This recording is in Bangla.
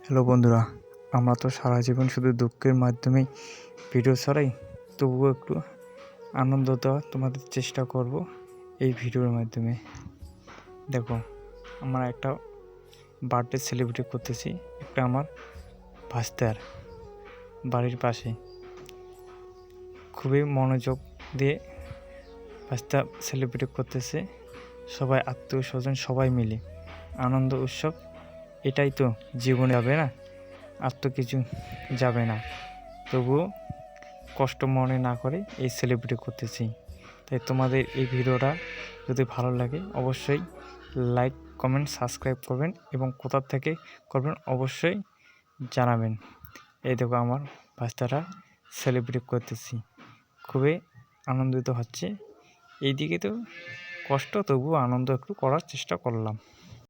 হ্যালো বন্ধুরা, আমরা তো সারা জীবন শুধু দুঃখের মাধ্যমেই ভিডিও ছড়াই, তবুও একটু আনন্দ দেওয়ার তোমাদের চেষ্টা করব এই ভিডিওর মাধ্যমে। দেখো, আমরা একটা বার্থডে সেলিব্রেট করতেছি একটা আমার ভাস্তার বাড়ির পাশে। খুবই মনোযোগ দিয়ে ভাস্তা সেলিব্রেট করতেছে, সবাই আত্মীয় স্বজন সবাই মিলে আনন্দ উৎসব। এটাই তো জীবনে যাবে না, আর তো কিছু যাবে না। তবুও কষ্ট মনে না করে এই সেলিব্রেট করতেছি। তাই তোমাদের এই ভিডিওটা যদি ভালো লাগে অবশ্যই লাইক, কমেন্ট, সাবস্ক্রাইব করবেন এবং কোথা থেকে করবেন অবশ্যই জানাবেন। এই দেখো, আমার বাচ্চারা সেলিব্রেট করতেছি, খুবই আনন্দিত হচ্ছে। এইদিকে তো কষ্ট, তবুও আনন্দ একটু করার চেষ্টা করলাম।